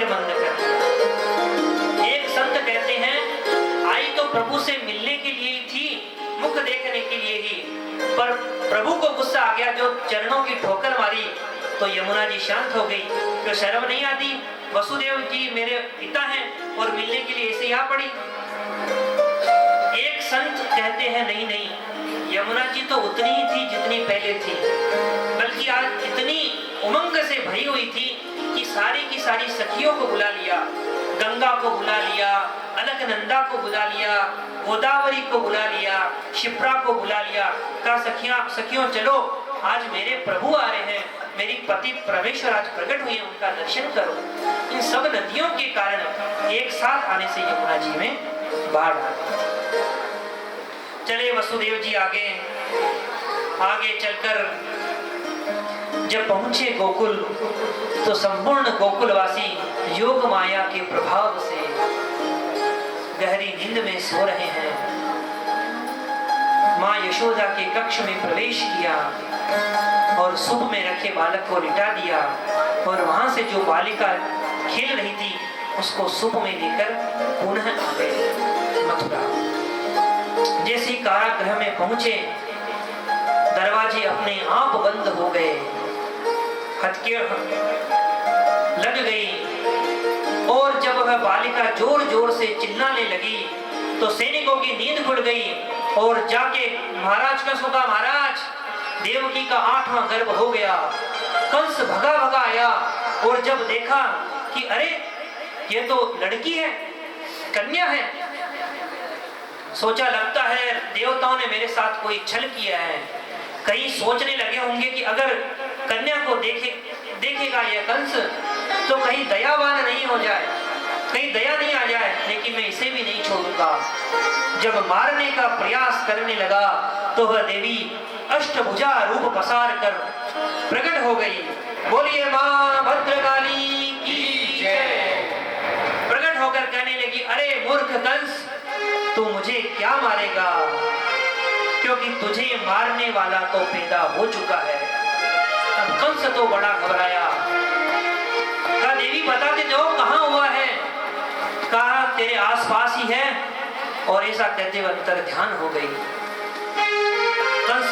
बधिर मंद कर। एक संत कहते हैं आई तो प्रभु से मिलने के लिए ही थी, मुख देखने के लिए ही, पर प्रभु को गुस्सा आ गया, जो चरणों की ठोकर मारी तो यमुना जी शांत हो गई। तो शर्म नहीं आती, वसुदेव जी मेरे पिता हैं और मिलने के लिए ऐसे ही आ पड़ी। एक संत कहते हैं नहीं नहीं, यमुना जी तो उतनी ही थी जितनी पहले थी, बल्कि आज इतनी उमंग से भरी हुई थी कि सारी की सारी सखियों को बुला लिया, गंगा को बुला लिया, अलकनंदा को बुला लिया, गोदावरी को बुला लिया, शिप्रा को बुला लिया। कहा सखियों चलो, आज मेरे प्रभु आ रहे हैं, मेरी पति परमेश्वर आज प्रकट हुए, उनका दर्शन करो। इन सब नदियों के कारण एक साथ आने से यमुना जी में बाढ़ आ गई। चले वसुदेव जी आगे चलकर जब पहुंचे गोकुल, तो संपूर्ण गोकुलवासी योग माया के प्रभाव से गहरी नींद में सो रहे हैं। माँ यशोदा के कक्ष में प्रवेश किया और सुप में रखे बालक को लिटा दिया, और वहां से जो बालिका खेल रही थी उसको सुप में लेकर पुनः आ गए मथुरा। जैसे कारागृह में पहुंचे, दरवाजे अपने आप बंद हो गए, हथकड़ियां लग गई, और जब वह बालिका जोर जोर से चिल्लाने लगी तो सैनिकों की नींद खुल गई, और जाके महाराज का सोचा, महाराज देवकी का 8वां गर्भ हो गया। कंस भगा भगा आया, और जब देखा कि अरे ये तो लड़की है, कन्या है, सोचा लगता है देवताओं ने मेरे साथ कोई छल किया है। कहीं सोचने लगे होंगे कि अगर कन्या को देखेगा यह कंस तो कहीं दयावान नहीं हो जाए, कहीं दया नहीं आ जाए, लेकिन मैं इसे भी नहीं छोड़ूंगा। जब मारने का प्रयास करने लगा तो वह देवी अष्टभुजा रूप पसार कर प्रकट हो गई। बोलिए मां भद्रकाली की जय। प्रकट होकर कहने लगी, अरे मूर्ख कंस, तू मुझे क्या मारेगा, क्योंकि तुझे मारने वाला तो पैदा हो चुका है। अब कंस तो बड़ा घबराया, कहा देवी बताते जाओ कहां हुआ है। कहा तेरे आसपास ही है, और ऐसा कहते वक्त अंतर ध्यान हो गई। कंस